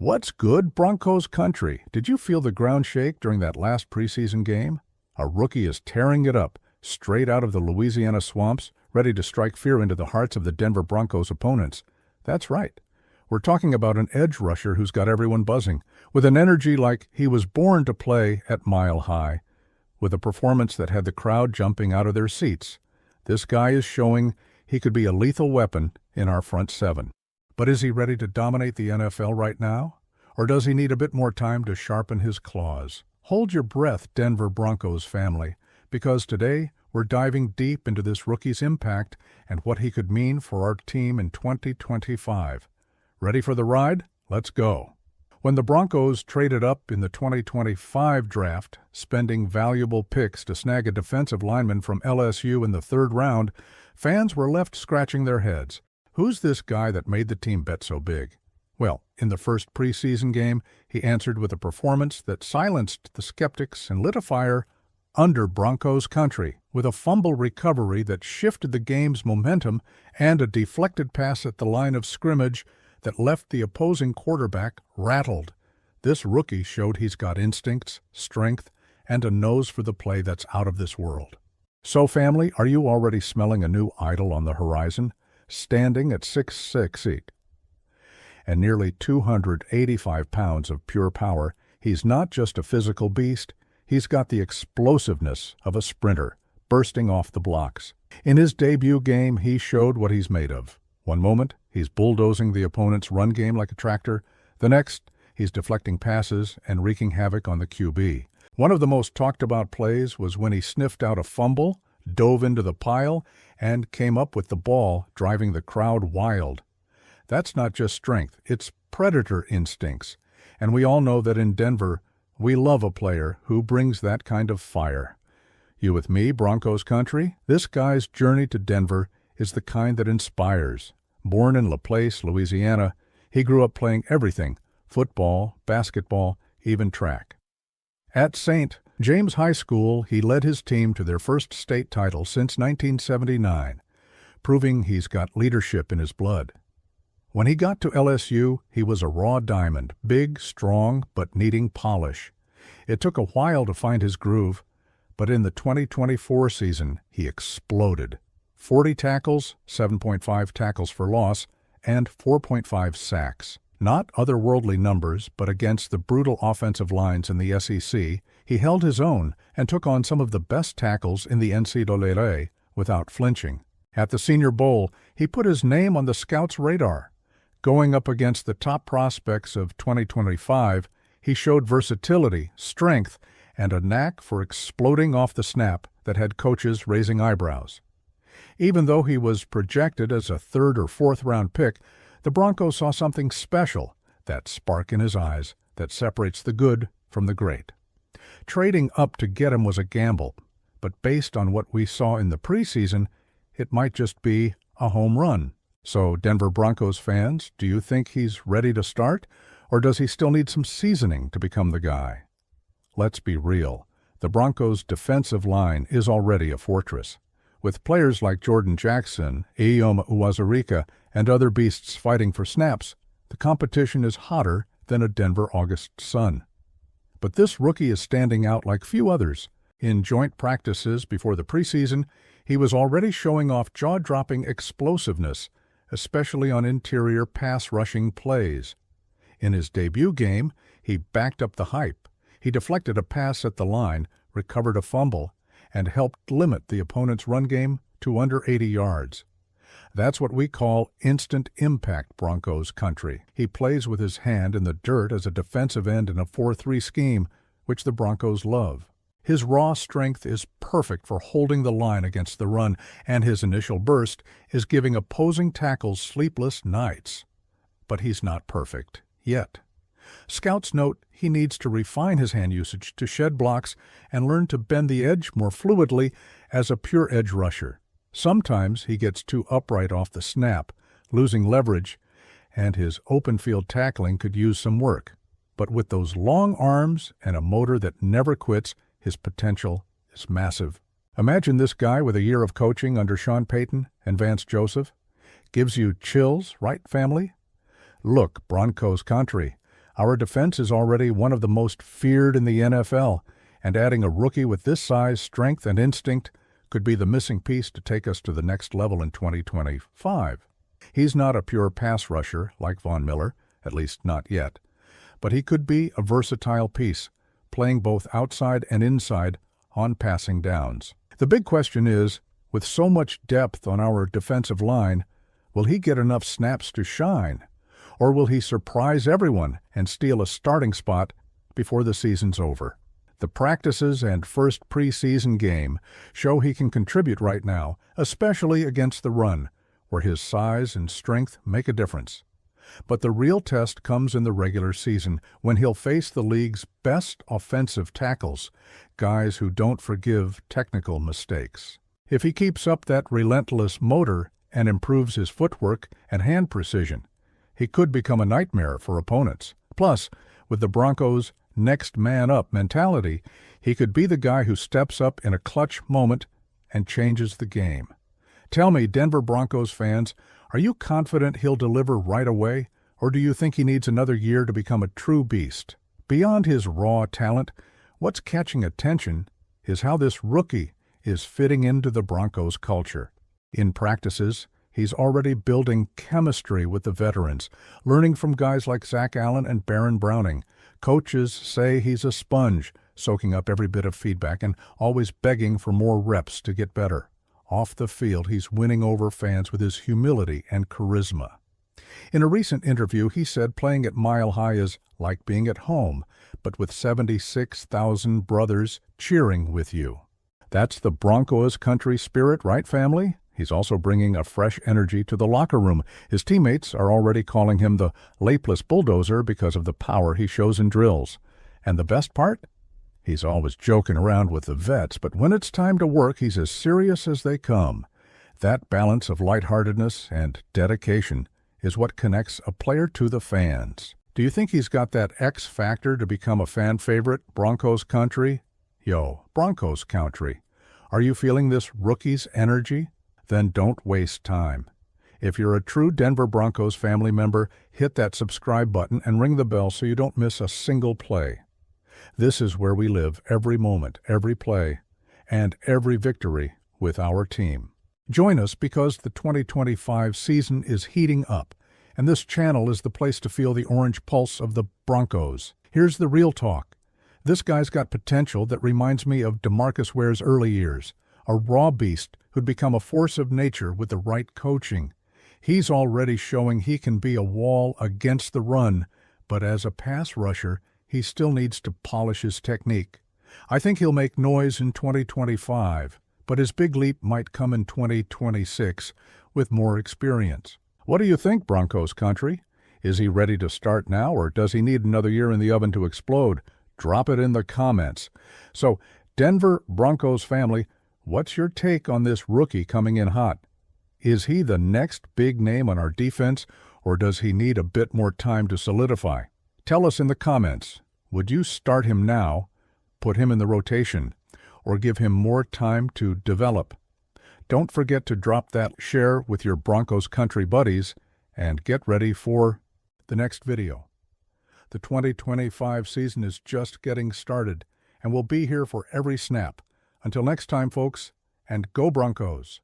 What's good, Broncos country? Did you feel the ground shake during that last preseason game? A rookie is tearing it up, straight out of the Louisiana swamps, ready to strike fear into the hearts of the Denver Broncos opponents. That's right. We're talking about an edge rusher who's got everyone buzzing, with an energy like he was born to play at Mile High, with a performance that had the crowd jumping out of their seats. This guy is showing he could be a lethal weapon in our front seven. But is he ready to dominate the NFL right now? Or does he need a bit more time to sharpen his claws? Hold your breath, Denver Broncos family, because today we're diving deep into this rookie's impact and what he could mean for our team in 2025. Ready for the ride? Let's go. When the Broncos traded up in the 2025 draft, spending valuable picks to snag a defensive lineman from LSU in the third round, fans were left scratching their heads. Who's this guy that made the team bet so big? Well, in the first preseason game, he answered with a performance that silenced the skeptics and lit a fire under Broncos country, with a fumble recovery that shifted the game's momentum and a deflected pass at the line of scrimmage that left the opposing quarterback rattled. This rookie showed he's got instincts, strength, and a nose for the play that's out of this world. So, family, are you already smelling a new idol on the horizon? Standing at 6'6" and nearly 285 pounds of pure power, he's not just a physical beast, he's got the explosiveness of a sprinter, bursting off the blocks. In his debut game, he showed what he's made of. One moment, he's bulldozing the opponent's run game like a tractor. The next, he's deflecting passes and wreaking havoc on the QB. One of the most talked about plays was when he sniffed out a fumble, dove into the pile, and came up with the ball, driving the crowd wild. That's not just strength, it's predator instincts. And we all know that in Denver, we love a player who brings that kind of fire. You with me, Broncos country? This guy's journey to Denver is the kind that inspires. Born in LaPlace, Louisiana, he grew up playing everything: football, basketball, even track. At St. James High School, he led his team to their first state title since 1979, proving he's got leadership in his blood. When he got to LSU, he was a raw diamond, big, strong, but needing polish. It took a while to find his groove, but in the 2024 season, he exploded. 40 tackles, 7.5 tackles for loss, and 4.5 sacks. Not otherworldly numbers, but against the brutal offensive lines in the SEC, he held his own and took on some of the best tackles in the NCAA without flinching. At the Senior Bowl, he put his name on the scouts' radar. Going up against the top prospects of 2025, he showed versatility, strength, and a knack for exploding off the snap that had coaches raising eyebrows. Even though he was projected as a third or fourth round pick, the Broncos saw something special, that spark in his eyes that separates the good from the great. Trading up to get him was a gamble, but based on what we saw in the preseason, it might just be a home run. So, Denver Broncos fans, do you think he's ready to start, or does he still need some seasoning to become the guy? Let's be real. The Broncos' defensive line is already a fortress. With players like Jordan Jackson, Eyom Uwazurika, and other beasts fighting for snaps, the competition is hotter than a Denver August sun. But this rookie is standing out like few others. In joint practices before the preseason, he was already showing off jaw-dropping explosiveness, especially on interior pass-rushing plays. In his debut game, he backed up the hype. He deflected a pass at the line, recovered a fumble, and helped limit the opponent's run game to under 80 yards. That's what we call instant impact, Broncos country. He plays with his hand in the dirt as a defensive end in a 4-3 scheme, which the Broncos love. His raw strength is perfect for holding the line against the run, and his initial burst is giving opposing tackles sleepless nights. But he's not perfect, yet. Scouts note he needs to refine his hand usage to shed blocks and learn to bend the edge more fluidly as a pure edge rusher. Sometimes he gets too upright off the snap, losing leverage, and his open field tackling could use some work. But with those long arms and a motor that never quits, his potential is massive. Imagine this guy with a year of coaching under Sean Payton and Vance Joseph. Gives you chills, right, family? Look, Broncos country, Our defense is already one of the most feared in the NFL, and adding a rookie with this size, strength, and instinct could be the missing piece to take us to the next level in 2025. He's not a pure pass rusher like Von Miller, at least not yet, but he could be a versatile piece, playing both outside and inside on passing downs. The big question is, with so much depth on our defensive line, will he get enough snaps to shine? Or will he surprise everyone and steal a starting spot before the season's over? The practices and first preseason game show he can contribute right now, especially against the run, where his size and strength make a difference. But the real test comes in the regular season, when he'll face the league's best offensive tackles, guys who don't forgive technical mistakes. If he keeps up that relentless motor and improves his footwork and hand precision, he could become a nightmare for opponents. Plus, with the Broncos' next man up mentality, he could be the guy who steps up in a clutch moment and changes the game. Tell me, Denver Broncos fans, are you confident he'll deliver right away, or do you think he needs another year to become a true beast? Beyond his raw talent, what's catching attention is how this rookie is fitting into the Broncos culture. In practices, he's already building chemistry with the veterans, learning from guys like Zach Allen and Baron Browning. Coaches say he's a sponge, soaking up every bit of feedback and always begging for more reps to get better. Off the field, he's winning over fans with his humility and charisma. In a recent interview, he said playing at Mile High is like being at home, but with 76,000 brothers cheering with you. That's the Broncos country spirit, right, family? He's also bringing a fresh energy to the locker room. His teammates are already calling him the lapeless bulldozer because of the power he shows in drills. And the best part? He's always joking around with the vets, but when it's time to work, he's as serious as they come. That balance of lightheartedness and dedication is what connects a player to the fans. Do you think he's got that X factor to become a fan favorite, Broncos country? Yo, Broncos country. Are you feeling this rookie's energy? Then don't waste time. If you're a true Denver Broncos family member, hit that subscribe button and ring the bell so you don't miss a single play. This is where we live every moment, every play, and every victory with our team. Join us because the 2025 season is heating up, and this channel is the place to feel the orange pulse of the Broncos. Here's the real talk. This guy's got potential that reminds me of DeMarcus Ware's early years, a raw beast who'd become a force of nature with the right coaching. He's already showing he can be a wall against the run, but as a pass rusher, he still needs to polish his technique. I think he'll make noise in 2025, but his big leap might come in 2026 with more experience. What do you think, Broncos country? Is he ready to start now, or does he need another year in the oven to explode? Drop it in the comments. So, Denver Broncos family, what's your take on this rookie coming in hot? Is he the next big name on our defense, or does he need a bit more time to solidify? Tell us in the comments. Would you start him now, put him in the rotation, or give him more time to develop? Don't forget to drop that share with your Broncos country buddies and get ready for the next video. The 2025 season is just getting started, and we'll be here for every snap. Until next time, folks, and go Broncos!